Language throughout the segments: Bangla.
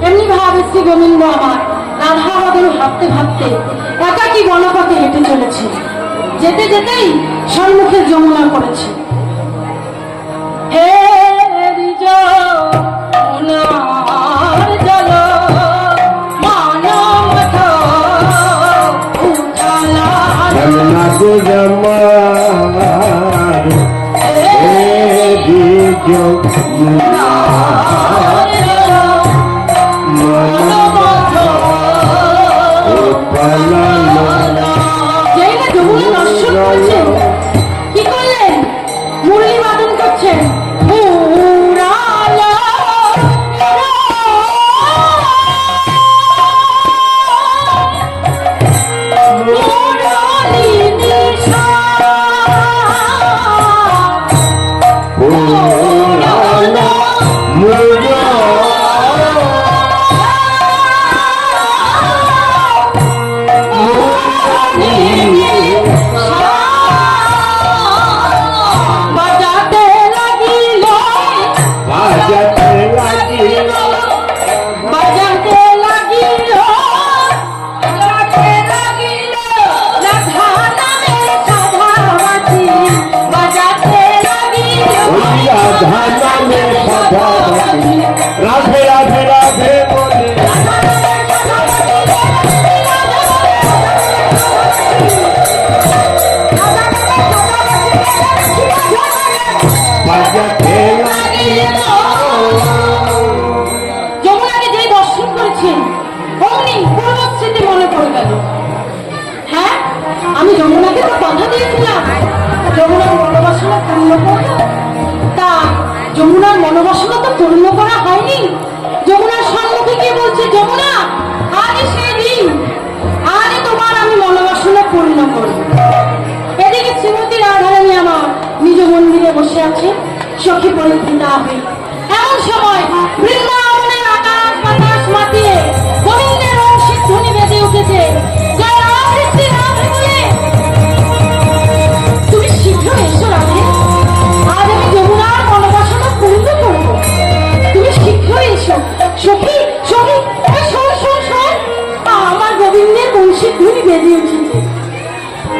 এমনি ভাবে শ্রী গোবিন্দ আমার রাধা মাধব ভাবতে ভাবতে একাকী বনপথে হেঁটে চলেছে। যেতে যেতেই সম্মুখে যমুনা পড়েছে। হে যমুনার জল মানব উঠালা যেই না যমুনা দর্শন করছেন কি করলেন? মুরলী বাদন করছেন। রাধে রাধে রাধে বলে যমুনাকে যেই দর্শন করেছেন অমনি পূর্বস্মৃতি মনে পড়ে গেল। হ্যাঁ, আমি যমুনাকে তো কথা দিয়েছিলাম যমুনার মনোবাসনা পূর্ণ করবো। তা যমুনার মনোবাসনা তো পূর্ণ করা হয়নি। যমুনার সম্মুখে গিয়ে বলছে, যমুনা আজ সেই দিন, আজ তোমার আমি মনোবাসনা পূর্ণ করব। এদিকে শ্রীমতী রাধারানী আমার নিজ মন্দিরে বসে আছে সখী পরিচিতা হয়ে। এমন সময় বৃন্দাবনের আকাশ বাতাস মাতিয়ে গোবিন্দের বংশীর ধ্বনি বেজে উঠেছে। জয় রাধে শ্রী রাধে বলে, তুমি শীঘ্র এসো রাধে, আজ আমি যমুনার মনোবাসনা পূর্ণ করব। তুমি শীঘ্র এসো। সখী সখী শোন শোন শোন, আমার গোবিন্দের বংশীর ধ্বনি বেজে উঠেছে।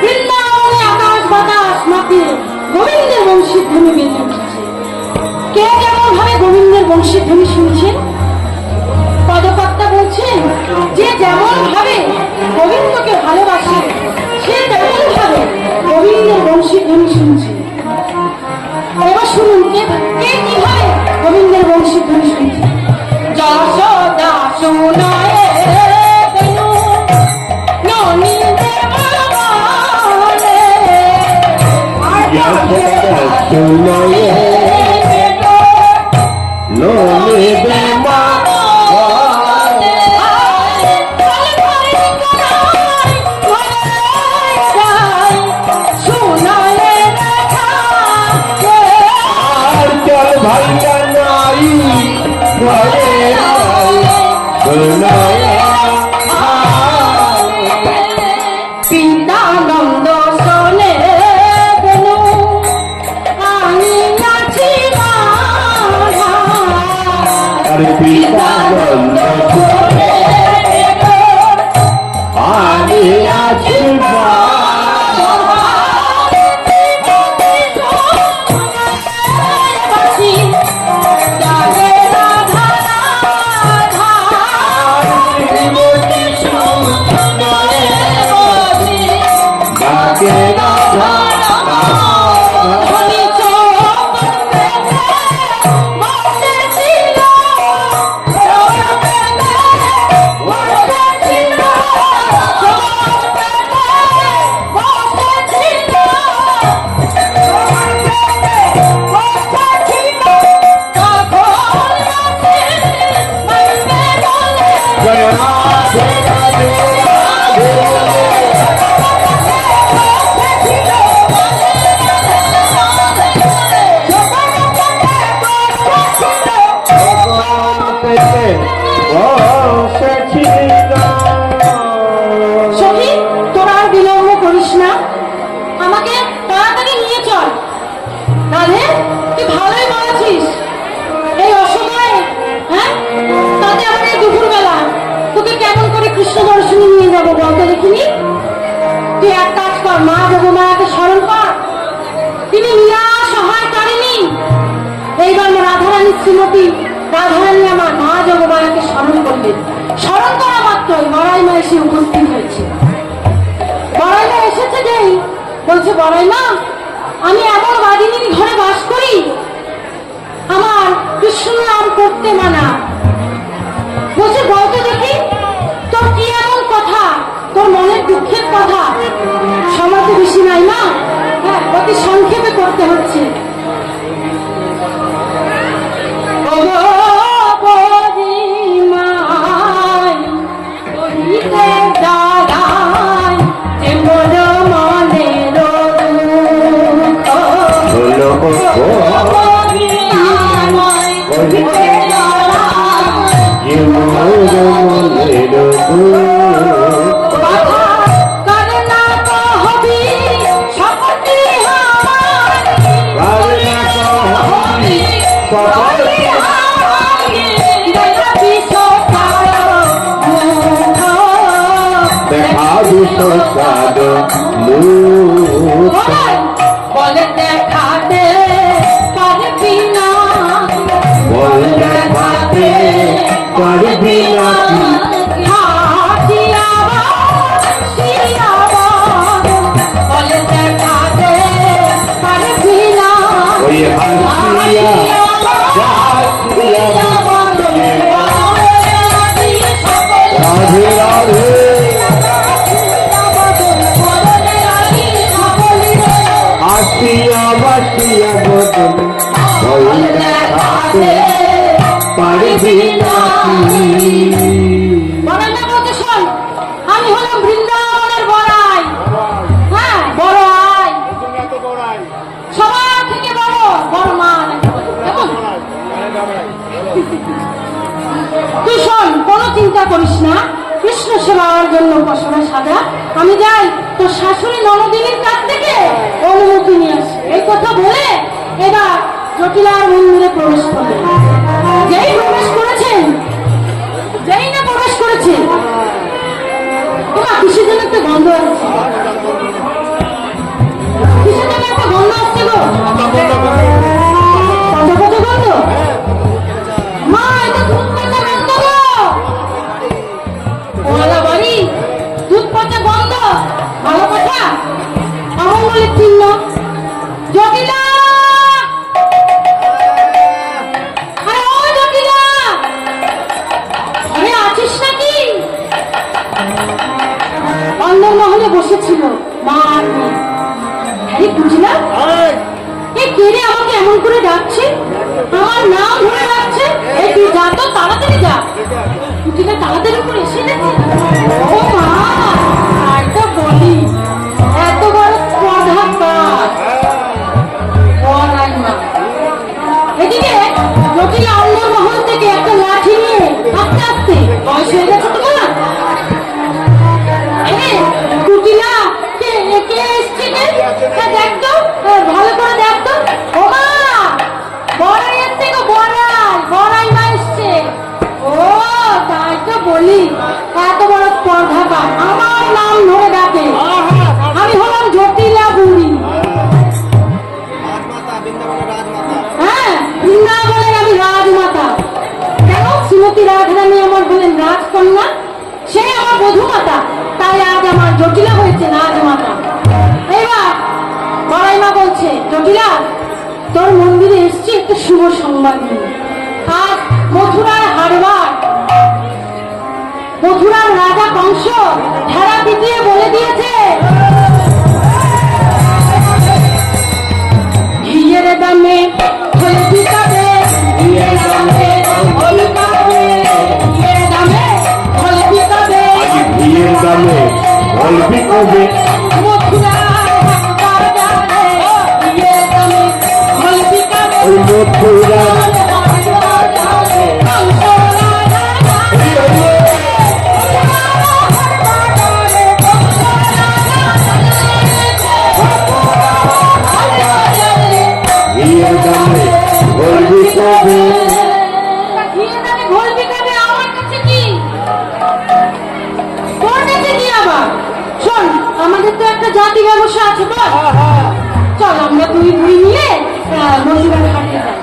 বৃন্দাবনে আকাশ বাতাস মাতিয়ে গোবিন্দের বংশীর ধ্বনি বেজে উঠেছে। কে কেমন ভাবে গোবিন্দের বংশীর ধ্বনি শুনছেন? পদকর্তা বলছেন যে যেমন ভাবে গোবিন্দকে ভালোবাসে সে তেমন ভাবে গোবিন্দের বংশীর ধ্বনি শুনছে। এবার শুনুন কে কে কিভাবে গোবিন্দের বংশীর ধ্বনি শুনছে। যশোদা শোনায় বেনু ননি দেবালে শোনায় ননি দেবা ভাইয়া নাই ঘরে পিতানন্দ শোনে বেনু আমি আছি আরে পিতানন্দ শোনে আমি আছি আমাকে তাড়াতাড়ি নিয়ে চল। রাধে তুই এইবার রাধারানী শ্রীমতী রাধারানী আমার মা জগমায়াকে স্মরণ করলেন। স্মরণ করা মাত্রই বড়াই মা এসে উপস্থিত হয়েছে। বড়াই মা এসেছে যেই বলছে, বড়াই মা, আমি এমন বাদিনীর ঘরে বাস করি, আমার কৃষ্ণ নাম করতে মানা। বলছে, বলতো দেখি তোর কি এমন কথা, তোর মনের দুঃখের কথা? সময় তো বেশি নাই মা, হ্যাঁ অতি সংক্ষেপে করতে হচ্ছে। বলে দেখাতে পারবি না, বলে দেখাতে পারবি না, বলে দেখাতে পারবি না, রাধে রাধে বাসিয়া বদন বলে দেখাতে পারবি না। বড়াই না বলতে শোন, আমি হলাম বৃন্দাবনের বড়াই। হ্যাঁ বড় আই, সবার থেকে বড়, বড় মা। তুই শোন, কোনো চিন্তা করিস না, কৃষ্ণ সেবার জন্য উপাসনা সাজা। আমি যাই তোর শাশুড়ি ননদিনীর কাছ থেকে অনুমতি নিয়ে আসি। এই কথা বলে এবার জটিলার মন্দিরে প্রবেশ করলেন। যেই প্রবেশ করেছেন, যেই না প্রবেশ করেছে, তোমার কিসের জন্য একটা গন্ধ আসছে, কিসের জন্য একটা গন্ধ আসছে গো? কত গন্ধ মা, এটা দুধ পচা গন্ধ গো। ওলা বাড়ি দুধ পচা গন্ধ, ভালো কথা, অমঙ্গলের চিহ্ন। জটিলা, আরে ও জটিলা, আরে আছিস নাকি? অন্দরমহলে বসেছিল মা আর মেয়ে। আরে বুঝলাম, এ কে রে আমাকে এমন করে ডাকছে, আমার নাম ধরে ডাকছে। এই তুই যা তো, তাড়াতাড়ি যা, তুই তাড়াতাড়ি করে এসে গেছে। ও মা, একটা বলি, এত বড় স্পর্ধা কার? বড়াই মা। এদিকে জটিলা অন্দরমহল থেকে একটা লাঠি নিয়ে আস্তে আস্তে, বয়স হয়ে গেছে তোমার, কুটিলা কে এসছে, দেখ তো ভালো করে দেখ তো। ও মা, বড়াই এসছে গো, বড়াই মা এসছে। ও তাই তো বলি, এত বড় স্পর্ধা কার, আমার নাম ধরে ডাকে। আমি হলাম জটিলা বুড়ি। হ্যাঁ, বৃন্দাবনের আমি রাজমাতা। কেন? শ্রীমতী রাধারানী আমার বলেন রাজকন্যা, সে আমার বধূমাতা, তাই আজ আমার জটিলা হয়েছে রাজমাতা। এবার বড়াই মা বলছে, জটিলা তোর মন্দিরে এসছি একটা শুভ সংবাদ নিয়ে। আজ মথুরার হারবার, মথুরার রাজা কংস ঢেরা পিটিয়ে বলে দিয়েছে, ঘিয়ের দামে হলে পিটাবে, ঘিয়ের দামে হলে পিটাবে, ঘিয়ের দামে হলে পিটাবে, ঘিয়ের দামে হলে পিটাবে, মথুরার বাজারে ঘিয়ের দামে হলে পিটাবে, মথুরার আমাদের তো একটা জাতি ব্যবসা আছে, বল চল আমরা দুই মিলে মথুরার হাটে যাই।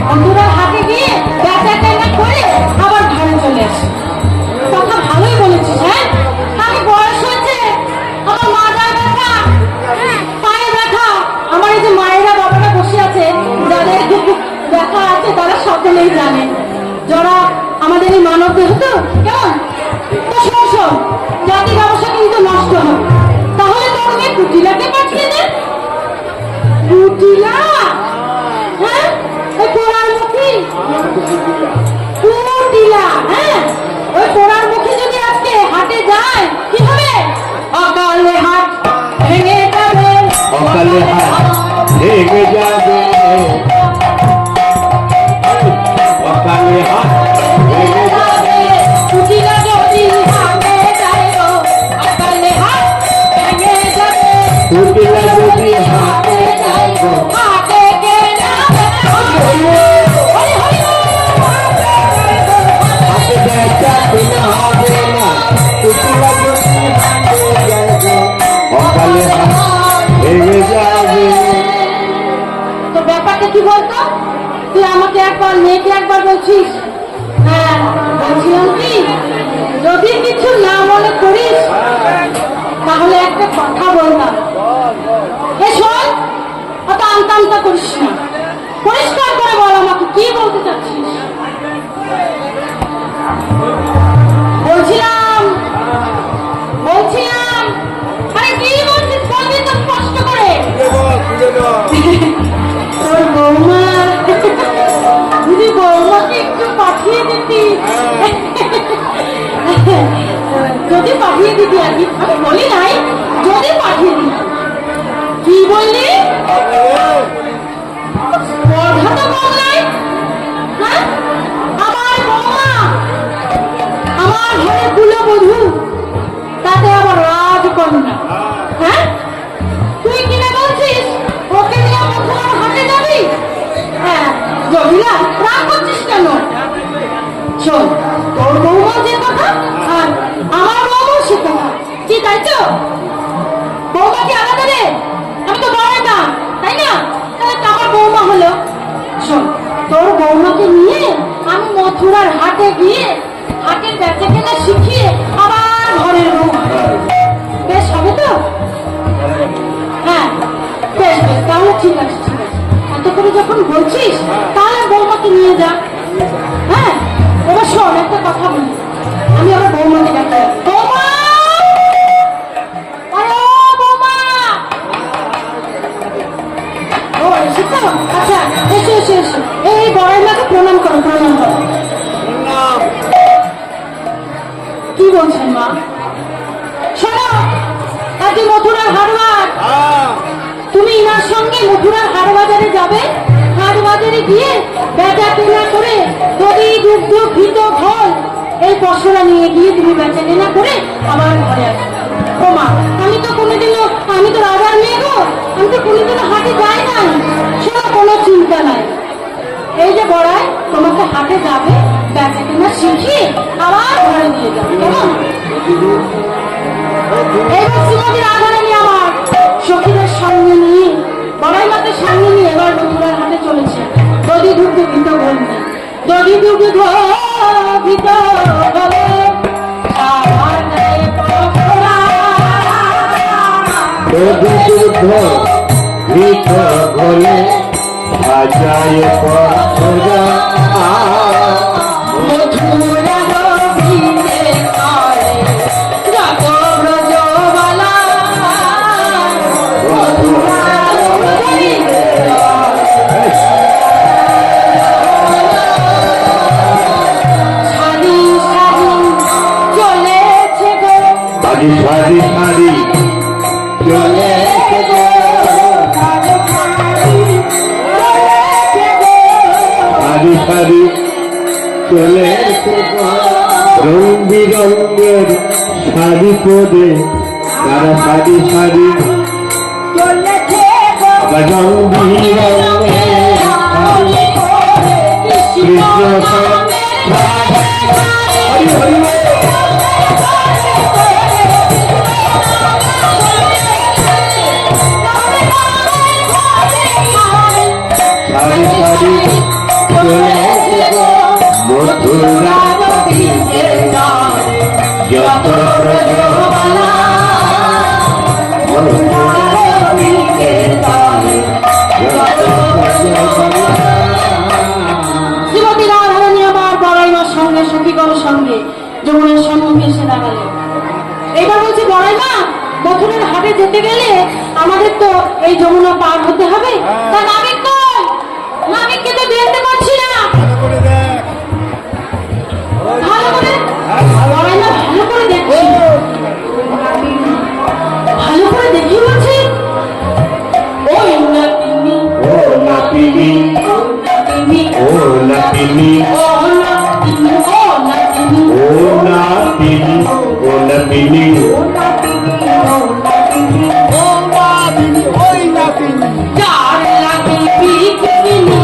বন্ধুরার হাতে গিয়ে বেচা কেনা করে আবার ঘরে চলে আসে। কথা ভালোই বলেছিস। হ্যাঁ, আমি বয়স হয়েছে, আমার মাথায় ব্যথা, পায়ে ব্যথা। আমার এই যে মায়েরা বাবারা বসে আছে, যাদের ব্যথা আছে তারা সকলেই জানে। যারা আমাদের এই মানব দেহ তো কেমন তো শোষণ জাতি ব্যবসা কিন্তু নষ্ট হয়। তাহলে তোর মেয়ে কুটিলাকে পাঠিয়ে দে। কুটিলা? হ্যাঁ, ওই পোড়ার মুখী কুটিলা। হ্যাঁ, ওই পোড়ার মুখী যদি আজকে হাটে যায় কি হবে? অকালে হাট ভেঙে যাবে, অকালে হাত ভেঙে যাবে, অকালে হাত ভেঙে যাবে, কুটিলা যদি হাটে যায় গো, অকালে হাট ভেঙে যাবে। কুটিলা যদি হাতে যায় গো, হাটে কেনা হাতে বেচা কিনা হবে না, কুটিলা যদি হাতে যাবে, অকালে হাত ভেঙে যাবে। তো ব্যাপারটা কি বলতো? তুই আমাকে একবার মেয়েকে একবার বলছিস। হ্যাঁ, বলছিলাম কি, যদি কিছু না মনে করিস তাহলে একটা কথা বললাম। এ শোন, অত আমতা আমতা করিস না, পরিষ্কার করে বল আমাকে কি বলতে চাচ্ছিস। বলছিলাম বলছিলাম আরে কি বলছিস বলবি তো স্পষ্ট করে। তোর বৌমা, যদি বৌমাকে একটু পাঠিয়ে দিতি, যদি পাঠিয়ে দিতি আর কি, আমি বলি নাই, যদি পাঠিয়ে দিতি। কি বললি? স্পর্ধা তো কম নাই। হ্যাঁ, আমার বৌমা, আমার ঘরে কুলবধূ, তাতে আবার রাজকন্যা। হ্যাঁ, তুই কিনা বলছিস ওকে নিয়ে মথুরার হাটে যাবি? হ্যাঁ, জমিলা রাগ করছিস কেন? শোন, তোর বৌমা যে কথা আর আমার বৌমা সে কথা, কি তাই তো? বৌমা কি আলাদা রে? আমি তো বড় না, তাই না? তাহলে তো আমার বৌমা হলো। শোন, তোর বৌমাকে নিয়ে আমি মথুরার হাটে গিয়ে হাটের বেচা কেনা শিখিয়ে আবার ঘরের বউ বেশ হবে তো? হ্যাঁ, বেশ বেশ, তাহলে ঠিক আছে ঠিক আছে। এত করে যখন বলছিস তাহলে বৌমাকে নিয়ে যা। হ্যাঁ, এবার শোন একটা কথা বলি, আমি আমার বৌমাকে ডাকি। বৌমা, আরে ও বৌমা, ও এসেছো? আচ্ছা, এসো এসো এসো, এই বড়াই মাকে প্রণাম করো প্রণাম করো। কি বলছেন মা? শোনো, আজকে মথুরার হাটবার, তুমি ইনার সঙ্গে মথুরার হাট বাজারে যাবে। হাট বাজারে গিয়ে বেচা কেনা করে দধি দুগ্ধ ঘৃত ফল এই পশরা নিয়ে গিয়ে তুমি বেচা কেনা করে আবার ঘরে আসবে। ও মা, আমি তো কোনোদিনও, আমি তো রাজার মেয়ে গো, আমি তো কোনোদিনও হাটে যাই নাই। শোনো, কোনো চিন্তা নাই, এই যে বড়াই তোমাকে হাটে যাবে, বেচা কেনা শিখিয়ে আবার ঘরে নিয়ে যাবে, কেমন? এইবার শ্রীমতী রাধারানী আমার সখীদের সঙ্গে নিয়ে, বড়াই মাকে সঙ্গে নিয়ে এবার মথুরার হাটে চলেছে। দধি দুগ্ধ ঘৃত বলছে, দধি দুগ্ধ ঘৃত বলে ঘৃত বলে সাজায় পথরা, মথুরা রবিনে করে যত ব্রজবালা, মথুরা রবিনে সারি সারি চলেছে গো, সারি সারি সারি চলেছে গো, সারি সারি চলেছে গো, রং বিরঙের শাড়ি পরে তারা সারি সারি, চলেছে গো, আবার রং বিরঙের শাড়ি কৃষ্ণ হরি হরি সারি সারি গোবিন্দের গানে যত ব্রজবালা গোবিন্দের গানে যত ব্রজবালা। শ্রীমতী রাধারানী আমার বড়াইমার সঙ্গে সখীগণ সঙ্গে যমুনার সম্মুখে এসে দাঁড়ালেন। এবার বলছে বড়াইমা, মথুরার হাটে যেতে গেলে আমাদের তো এই যমুনা পার হতে হবে, তা নাবিক কই? নাবিককে তো দেখতে পাচ্ছি না। ভালো করে বড়াইমা ভালো করে দেখছি, ভালো করে দেখি বলছি। ওই নাতিনি ও নাতিনি ও নাতিনি ও নাতিনি ও নাতিনি ও নাতিনি ও নাতিনি ও নাতিনি যার লাগে বিকিনি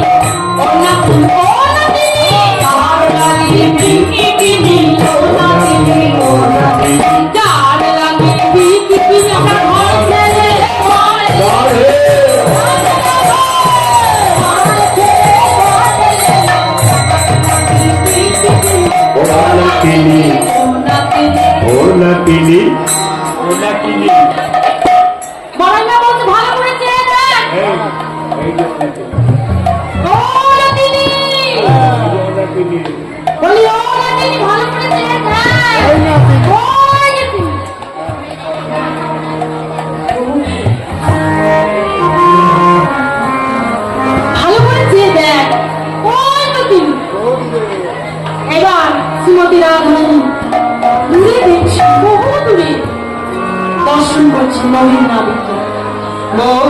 ও নাতিনি ও নাতিনি যার লাগে বিকিনি ও নাতিনি ও নাতিনি যার লাগে বিকিনি আমার ঘর ছেড়ে ও নাতিনি ও নাতিনি ও নাতিনি। বড়াইমা বলছে ভালো করে চেয়ে দেখ। ও নাতিনি বলি, ও নাতিনি ভালো করে চেয়ে দেখ। ওই নাতিনি। ভালো করে চেয়ে দেখ, ওই নাতিনি। এবার শ্রীমতী রাধারানী দূরে দেখছি, বহু দূরে দর্শন করছি নবীন নাবিককে। বহু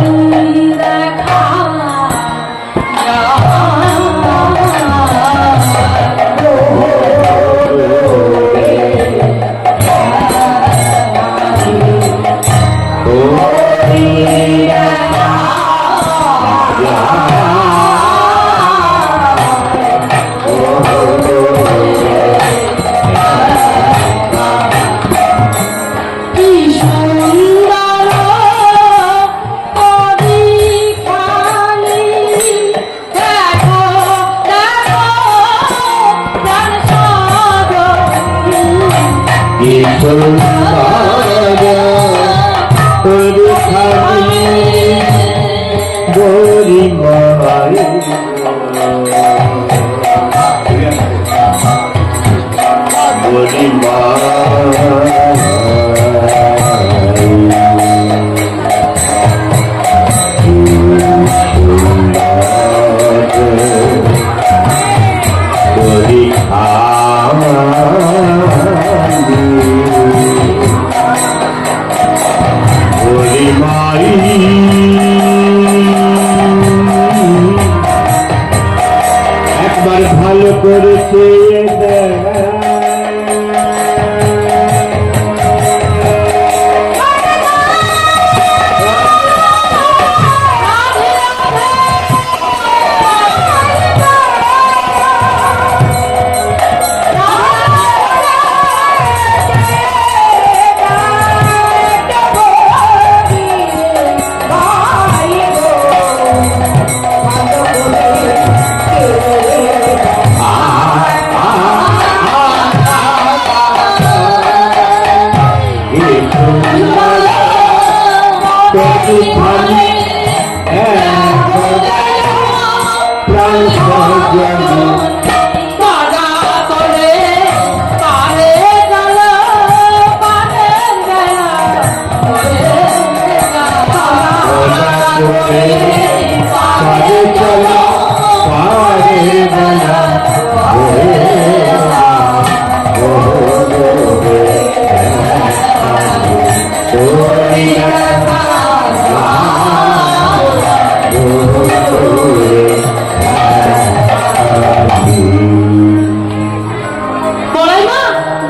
দূরে দেখা কি সুন্দর পরীক্ষানি, দেখো দেখো প্রাণ সাগর। কি সুন্দর পরীক্ষানি গরিমাই একবার ভালো করেছে বড়াইমা,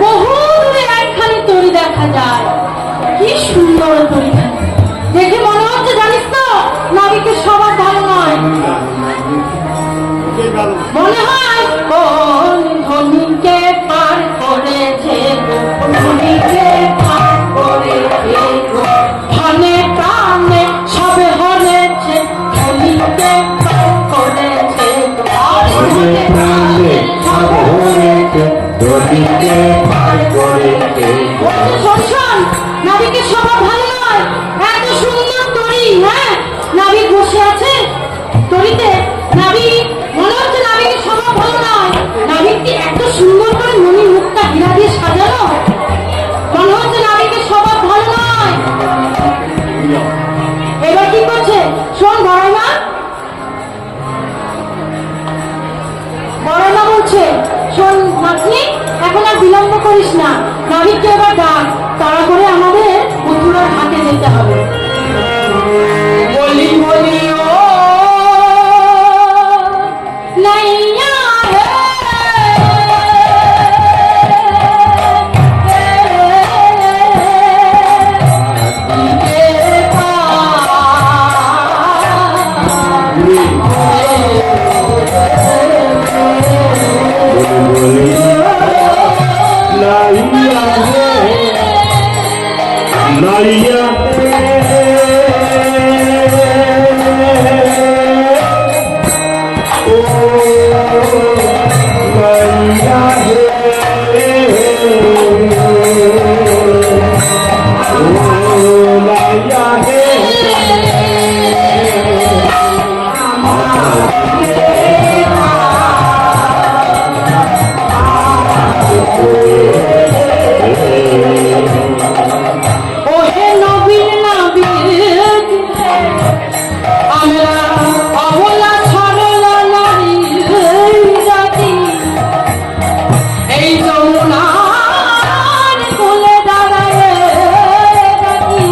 বহু দূরে একখানি তরি দেখা যায়। কি সুন্দর তরিখানি, দেখে মনে হচ্ছে জানিস তো নাবিকের সবার ভালো নয়। মনে হয় কোন ধনীকে পার করেছে, ধনীকে পার করেছে, ধনে নাইয়া ও নাইয়া ওহে নবীন নবীন আমরা অবলা সরলা নারী জাতি এই যমুনার কোলে দাঁড়ায় রাখি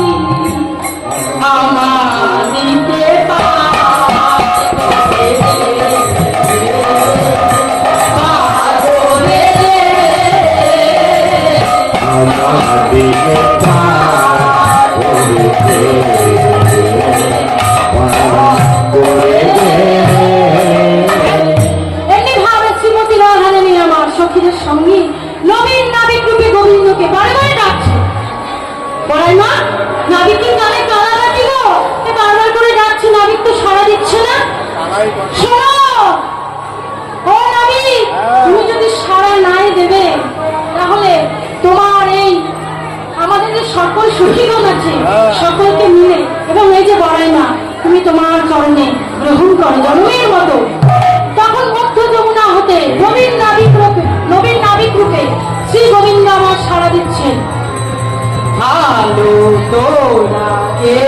আমাদিকে সখীদের সঙ্গে নবীন নাবিক রূপে গোবিন্দকে বারে বারে ডাকছে। বলাই মা, নাবিকের গানে কালা কাটিল, বারবার করে ডাকছে, নাবিক তো সাড়া দিচ্ছে না। শোনো ও নাবিক, তুমি যদি সাড়া নাই দেবে তাহলে তোমার এই আমাদের যে সকল সুখীগণ আছে সকলকে মিলে এবং এই যে বলাই মা তুমি তোমার চরণে গ্রহণ করো জন্মের মতো। তখন মধ্য যমুনা হতে নবীন নাবিক রূপে শ্রী গোবিন্দ আমার সাড়া দিচ্ছেন। ভালো তোরাকে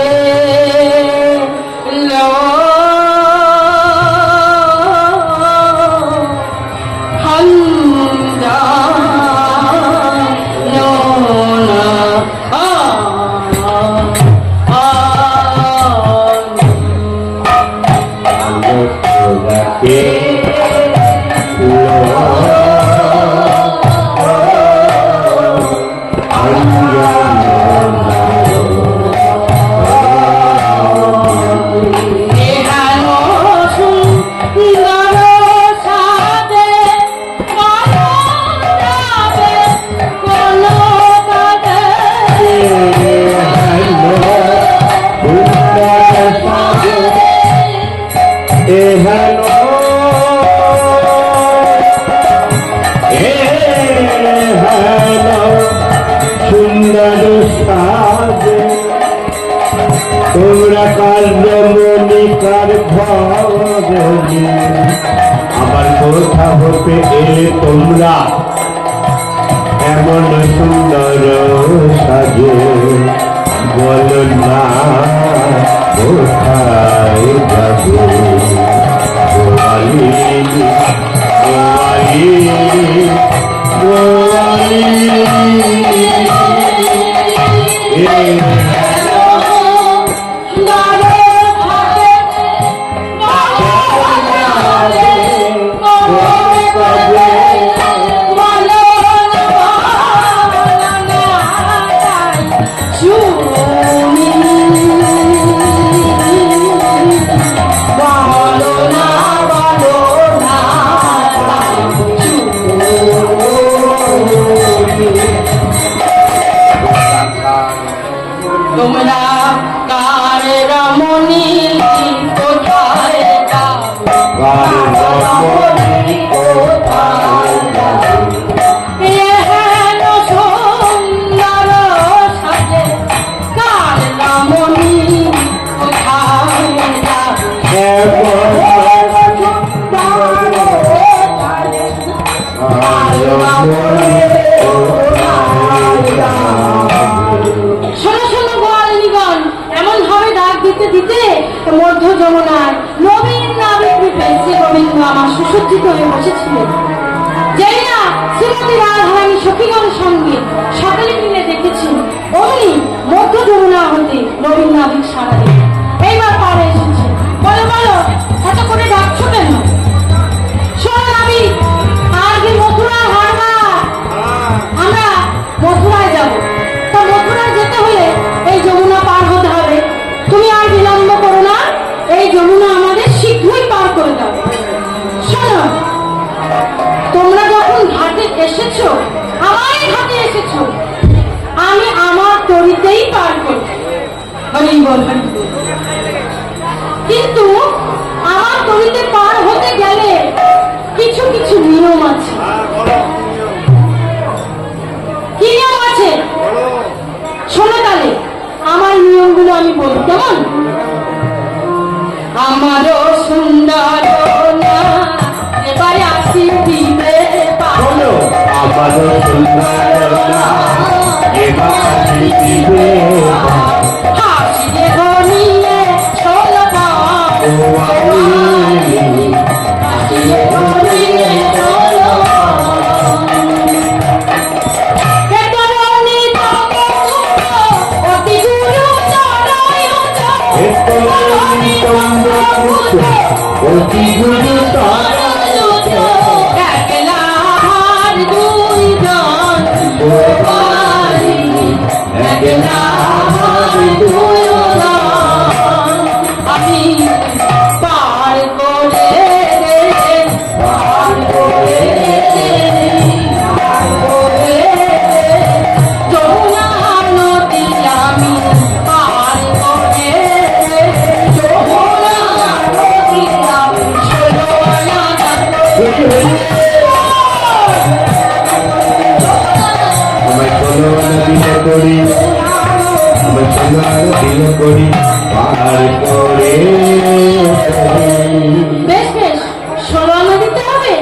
তোমরা কাল রমণিকার ভবনী আমার কোথা হতে এলে তোমরা এমন সুন্দর সাজে বলো না কোথায় যাবে গোয়ালি গোয়ালি গোয়ালি তোমরা কার রমণী কোথায় যাও, এহেন সুন্দর সাজে কার রমণী কোথায় যাও। দিতে মধ্য যমুনার নবীন নাবিক রূপে শ্রী গোবিন্দ আমার সুসজ্জিত হয়ে বসেছিলেন। যেই না শ্রীমতী রাধারানী সখীগণের সঙ্গে সকলে মিলে দেখেছি অমনি মধ্য যমুনা হতে নবীন নাবিক সারা দিন এইবার পারে এসেছে। বলো বলো এত করে ডাকছো কেন? শোনো নাবিক, আজকে মথুরা হারবা, আমরা মথুরায় যাব। তা মথুরায় যেতে হলে এই যমুনা পার হতে হবে। তুমি আর বিলম্ব করো না, এই যমুনা আমাদের শীঘ্রই পার করে দাও। শোনো, তোমরা যখন ঘাটে এসেছো, আমার ঘাটে এসেছো, এমনিতেই পার করি। হরি বল হরি বল। কিন্তু আমার তরিতে পার হতে গেলে কিছু কিছু নিয়ম আছে। কি নিয়ম আছে শোনো তাহলে, আমার নিয়মগুলো আমি বলি কেমন। আমারও সুন্দর না এবারে আসি দিবে বলো আমারও সুন্দর না এবার আসি দিবে হাসি রে ঘনিয়ে চলবা ও আমি হাসি রে ঘনিয়ে চলবা কেতরণী তবে অতি গুরু চরণে একটনি তোমরা পুত্র অতি গুরু তারা একলা হার দুইজন বাড়ি একলা হার দুইজন আমি পার করে পার করে পার করে যমুনা নদী আমি পার করে যমুনা নদী আমি ষোলো আনা আমায় চলো দিলে করি আমায় চলো দিলে করি পার করে বেশ বেশ 16 আনা দিতে হবে।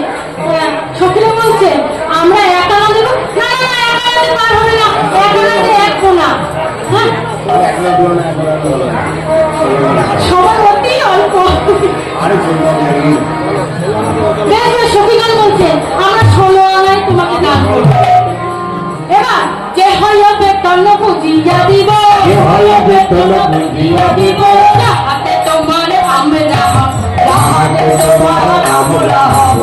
সখিরা বলছে আমরা 1 আনা দেবো। না না না 1 আনাতে পার হবে না, 1 আনাতে 1 কোনা। হ্যাঁ সবার অতি অল্প। বেশ বেশ সখিগণ বলছে আমরা 16 আনায় তোমাকে দান করবো। এবার যে হইবে তন্ন বুঝিয়া দিব, যে হইবে তন্ন বুঝিয়া দিব, হাতে তোমার আমরা হাতে তোমার আমরা হব।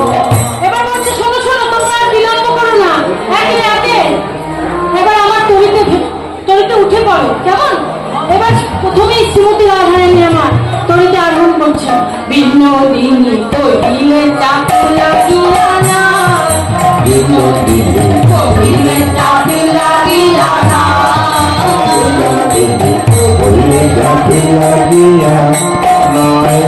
এবার বলছে শোনো শোনো তোমরা আর বিলম্ব করো না, একে একে এবার আমার তরিতে উঠে পড়ো কেমন। এবার প্রথমেই শ্রীমতী রাধারানী আমার তরিতে আরোহণ করছে। বিনোদিনী তৈলে চাপ লাগিয়া না, বিনোদিনী তৈলে চাপ লাগিয়া না, বললে যাতে লাগিয়া নয়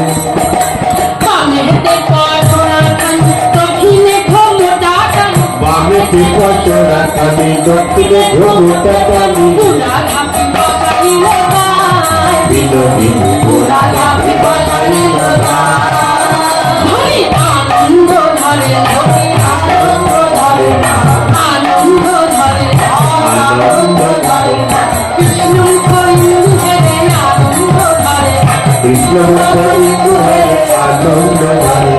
বামেতে কচরা কান দক্ষিণে ঘোমটা কান, বামেতে কচরা কানে দক্ষিণে ঘোমটা কানে পুরা ঘাপি বসাইল গায়, বিনোদিনী পুরা ঘাপি বসাইল গায়। ধরি আনন্দ ধরে ধরি আনন্দ ধরে আনন্দ ধরে আনন্দ ধরে কৃষ্ণ কইলে আনন্দ ধরে কৃষ্ণ মুখে আনন্দ ধরে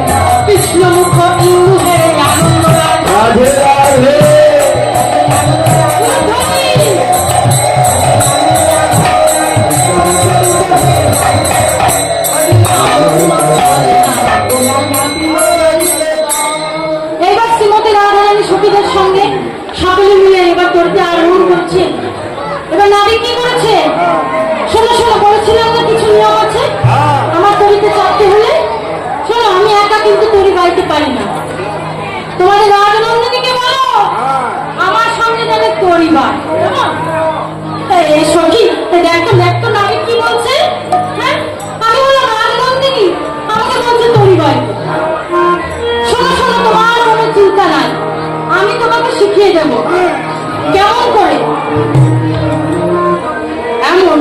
কৃষ্ণ মুখ ইন্দুহে আনন্দ রাধে রাধে এবার শ্রীমতী রাধারানী সখীদের সঙ্গে সকলে মিলে এবার করতে আরোহণ করছে। এবার নারী কি করেছে শোনো শোনো, বলেছিলাম না কিছু নিয়ম আছে আমার তরিতে চাপতে হলে। শোনো আমি একা কিন্তু তরি গাইতে পারি না, তোমাদের রাজনন্দিনীকে বলো আমার সঙ্গে যাবে তরি বাই। এই সখী দেখো দেখো নারী কি বলছে। হ্যাঁ আমি বললাম রাজনন্দিনী আমাকে বলছে তরি বাই। শোনো শোনো তোমার কোনো চিন্তা নাই, আমি তোমাকে শিখিয়ে দেব কেমন করে। এমন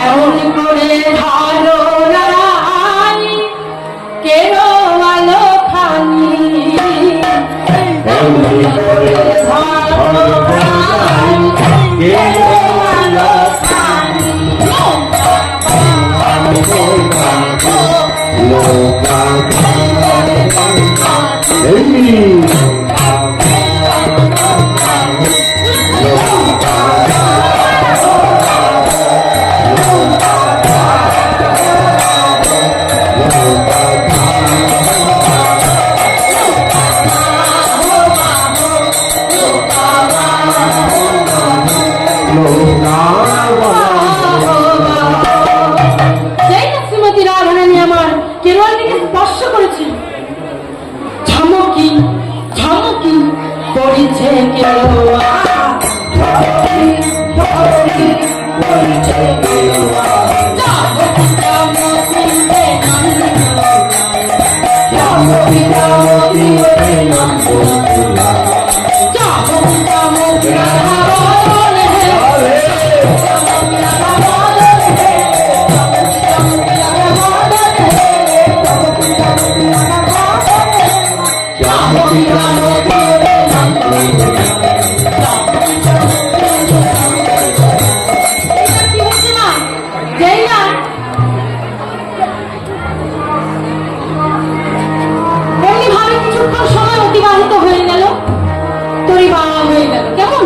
এমন করে ধরো রাই কেরো আলো খানি, এমনি করে ধরো রাই কেরো আলো খানি, লোকা এই সেই না শ্রীমতী রাধারানী আমার কেরোয়াল দিকে স্পর্শ করেছিল। ঝমকি ঝমকি পড়েছে কেরোয়া, ঝমকি পরিচয় দেওয়া জানকী জানকী ওরে নাম বন্ধুরা জানকী জানকী ওরে নাম বন্ধুরা কি হচ্ছে মা? যেই না এমনি ভাবে কিছুক্ষণ সময় অতিবাহিত হয়ে গেল, তোরই বাবা হয়ে গেল কেমন।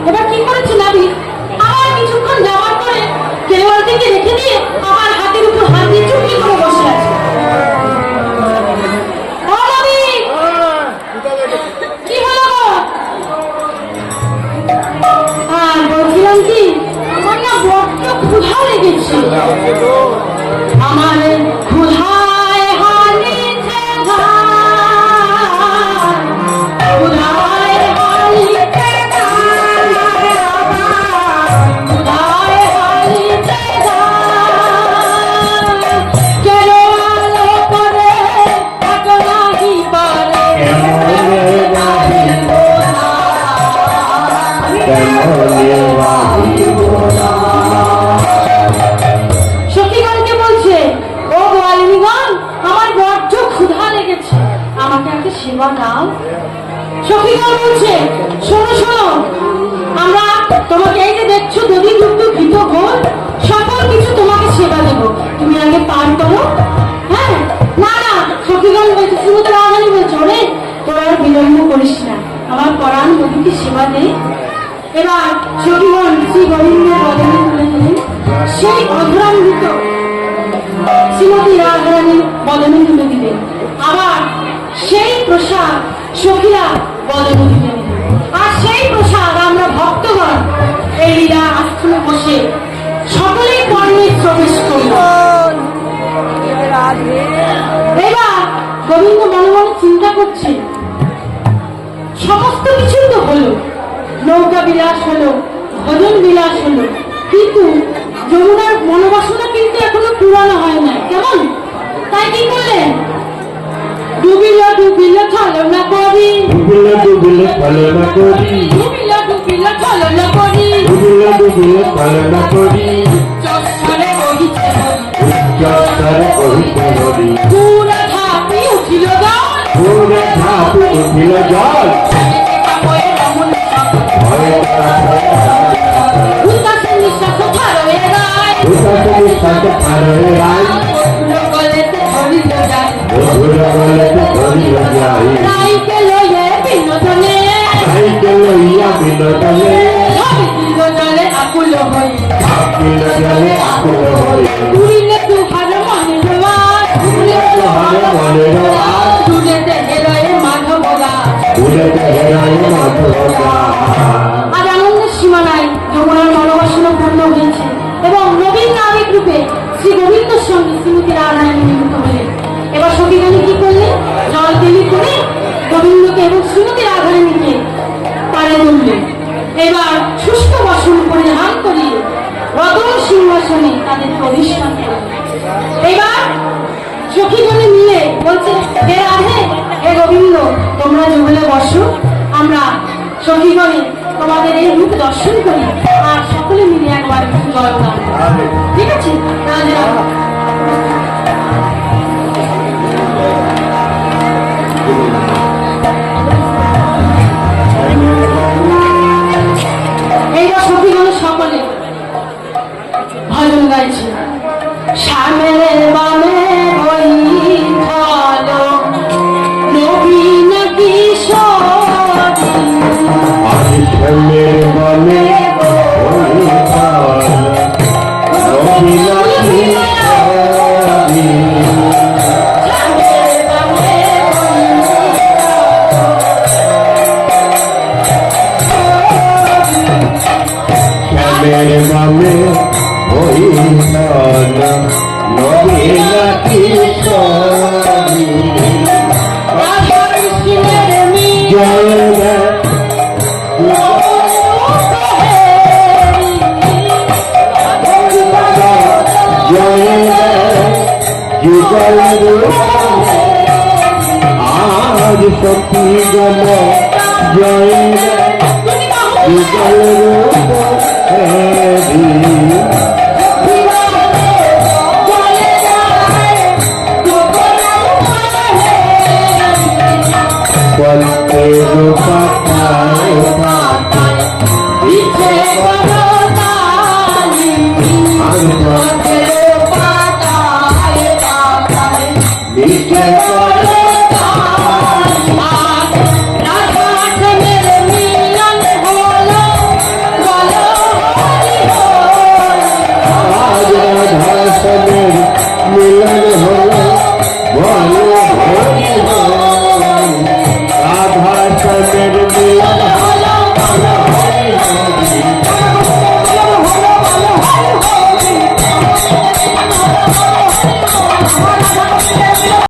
এবার কি করেছে নাবি, আবার কিছুক্ষণ যাওয়ার পরে কেওয়াল থেকে রেখে দিয়ে আবার হাতের উপর হাত দিয়ে চুপি করে বসে আছে। ও নাবি, কি হলো গো? আর বলছিলাম কি, আমার না বড্ড ক্ষুধা লেগেছে। আমার ক্ষুধায় হারিয়েছে ধান, ক্ষুধায় হারিয়েছে ধান, ক্ষুধায় হারিয়েছে ধান। কেন আলো করে এত নাহি পারে কেমনে বাহিব কেমনে বাহিব সখীগণকে বলছে, ও গোয়ালিনীগণ, আমার বড্ড ক্ষুধা লেগেছে, আমাকে একটা সেবা দাও। সখীগণ বলছে, শোনো শোনো, আমরা তোমাকে এই যে দেখছো দধি দুগ্ধ ঘৃত গোল সকল কিছু তোমাকে সেবা দেব, তুমি আগে পান করো। হ্যাঁ, না না, সখীগণ বলছে, শ্রীমতী রাধারানী বলছে, ওরে তোরা আর বিলম্ব করিস না, আমার পরাণ নদীকে সেবা দে। এবার সখীগণ শ্রী গোবিন্দের বদনে তুলে দিলেন সেই অধরামৃত শ্রীমতী রাধারানীর বদনে তুলে দিলেন, আবার সেই প্রসাদ সখীরা বদনে দিলেন। আর সেই প্রসাদ আমরা ভক্তগণ এই লীলা আশ্রমে বসে সকলেই কর্মে প্রবেশ করল। এবার গোবিন্দ মনে মনে চিন্তা করছে, সমস্ত কিছুই তো হলো, নৌকা বিলাস হলো, ভজন বিলাস হলো, কিন্তু যমুনার মনোবাসনা কিন্তু এখনো পুরানো হয় না কেমন। তাই কি করলেন, ডুবিল ডুবিল ছলনা করি, ডুবিল ডুবিল ছলনা করি, ডুবিল ডুবিল ছলনা করি, ডুবিল ডুবিল ছলনা করি, চষারে কহিছে উচ্চস্তরে কহিতে হরি, পুরা ঝাঁপি উঠিল গান, পুরে ঝাঁপ উঠিল জল, ভয়ে রমণ ভয়ে উদাসীন নিঃশ্বাস ছাড়ে গায়, উদাস নিঃশ্বাস ছাড়ে রায়, গলেতে ধরিল যায়, বধুর গলেতে ধরিল যাই, রাইকে লয়ে বিনোদনে, তাইকে লইয়া বিনোদনে, ভাবিল জলে আকুল হয়ে, আপিল জলে আকুল হয়ে, উড়িলে তুহার মনের বাস, উড়িলে তোহার মনের আশ, উড়িতে হেরয়ে মাধব দাস। উড়েতে হেরায় মাধবতা। আজ আনন্দের সীমা নাই, যমুনার মনোবাসনা পূর্ণ হয়েছে এবং নবীন নাবিক রূপে শ্রী গোবিন্দর সঙ্গে শ্রীমতী রাধারানী মিলিত হলেন। এবার সখীগণে কি করলেন, জল তেলি করে গোবিন্দকে এবং শ্রীমতী রাধারানীকে পারে তুললেন। এবার শুষ্ক বসন পরিধান করিয়ে রতন সিংহাসনে তাদেরকে অধিষ্ঠান করলেন। এবার সখীগণে মিলে বলছে, হে রাধে, হে গোবিন্দ, তোমরা যুগলে বসো, আমরা সখীগণে তোমাদের এই রূপ দর্শন করি আর সকলে মিলে একবার একটু জয়গান করি। ঠিক আছে, রাধে রাধে। এইবার সখীগণে সকলে ভজন গাইছে, শ্যামের বামে বৈঠল নবীন কিশোরী, আশ্রমের বনে বৈঠাল নবীন কিশোরী, শ্যামের বামে শ্যামের বামে বৈঠাল নবীন কিশোরী, রাধা কৃষ্ণের মিল জয় হে আজ সখী গল জয় মিলন হলো